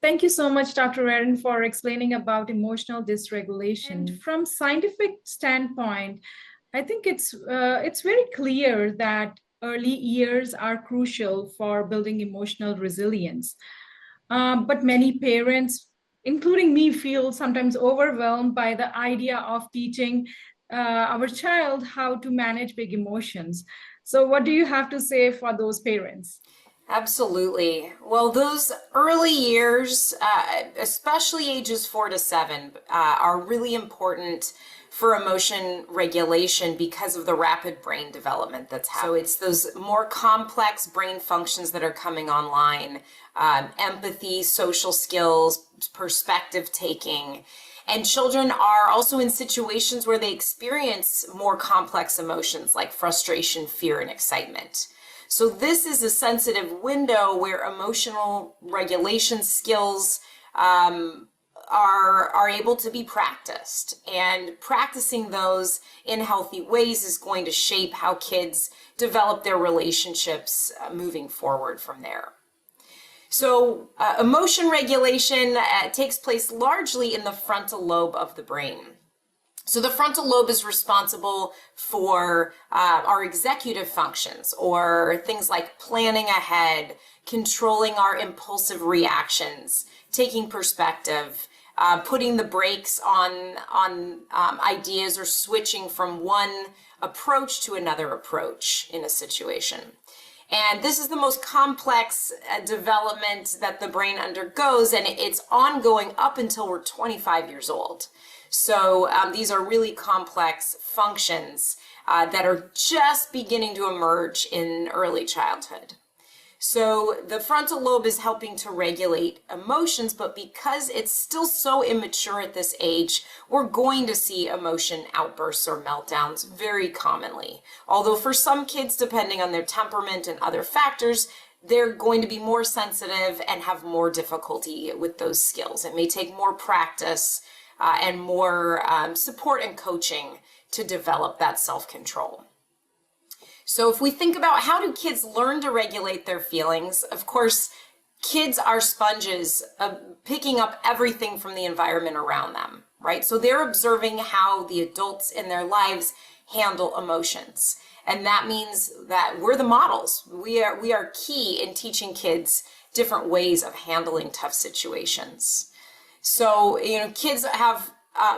Thank you so much, Dr. Aaron, for explaining about emotional dysregulation. And from scientific standpoint, I think it's very clear that early years are crucial for building emotional resilience. But many parents, including me, feel sometimes overwhelmed by the idea of teaching our child how to manage big emotions. So what do you have to say for those parents? Absolutely. Well, those early years, especially ages 4 to 7, are really important for emotion regulation because of the rapid brain development that's happening. So it's those more complex brain functions that are coming online, empathy, social skills, perspective taking. And children are also in situations where they experience more complex emotions like frustration, fear, and excitement. So this is a sensitive window where emotional regulation skills are able to be practiced, and practicing those in healthy ways is going to shape how kids develop their relationships moving forward from there. So emotion regulation takes place largely in the frontal lobe of the brain. So the frontal lobe is responsible for our executive functions, or things like planning ahead, controlling our impulsive reactions, taking perspective, putting the brakes on ideas, or switching from one approach to another approach in a situation. And this is the most complex development that the brain undergoes, and it's ongoing up until we're 25 years old. So these are really complex functions that are just beginning to emerge in early childhood. So the frontal lobe is helping to regulate emotions, but because it's still so immature at this age, we're going to see emotion outbursts or meltdowns very commonly. Although for some kids, depending on their temperament and other factors, they're going to be more sensitive and have more difficulty with those skills. It may take more practice and more support and coaching to develop that self-control. So if we think about how do kids learn to regulate their feelings, of course, kids are sponges picking up everything from the environment around them, right? So they're observing how the adults in their lives handle emotions. And that means that we're the models. We are key in teaching kids different ways of handling tough situations. So, kids have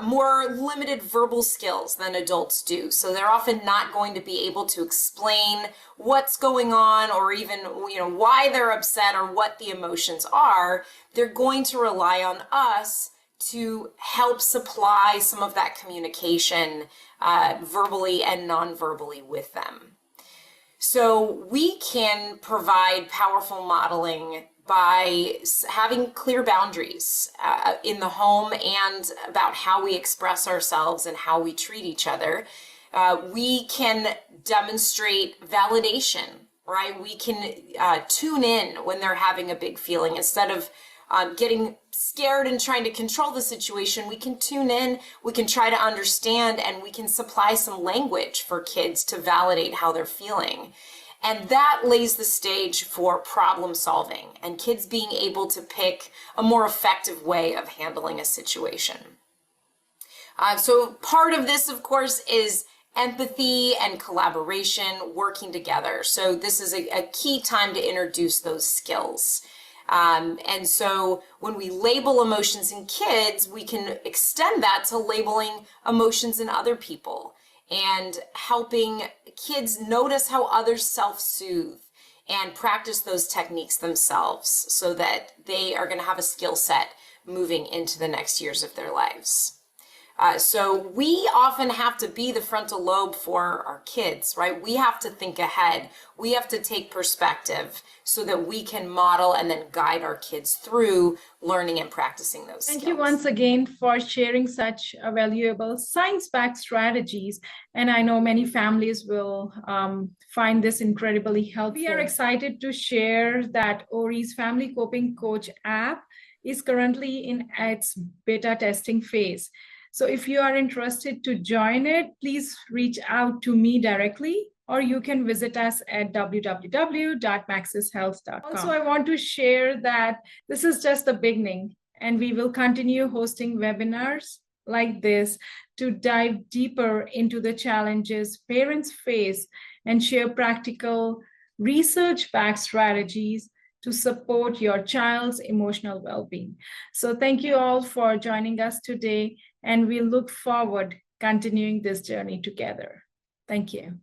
more limited verbal skills than adults do. So they're often not going to be able to explain what's going on, or even, why they're upset or what the emotions are. They're going to rely on us to help supply some of that communication verbally and non-verbally with them. So we can provide powerful modeling by having clear boundaries in the home and about how we express ourselves and how we treat each other. We can demonstrate validation, right? We can tune in when they're having a big feeling. Instead of getting scared and trying to control the situation, we can tune in, we can try to understand, and we can supply some language for kids to validate how they're feeling. And that lays the stage for problem solving and kids being able to pick a more effective way of handling a situation. So part of this, of course, is empathy and collaboration, working together. So this is a key time to introduce those skills. And so when we label emotions in kids, we can extend that to labeling emotions in other people, and helping kids notice how others self-soothe and practice those techniques themselves, so that they are going to have a skill set moving into the next years of their lives. So we often have to be the frontal lobe for our kids, right? We have to think ahead. We have to take perspective so that we can model and then guide our kids through learning and practicing those skills. Thank you once again for sharing such valuable science-backed strategies. And I know many families will find this incredibly helpful. We are excited to share that Ori's Family Coping Coach app is currently in its beta testing phase. So if you are interested to join it, please reach out to me directly. or you can visit us at www.maxishealth.com. Also, I want to share that this is just the beginning, and we will continue hosting webinars like this to dive deeper into the challenges parents face and share practical research-backed strategies to support your child's emotional well-being. So thank you all for joining us today, and we look forward continuing this journey together. Thank you.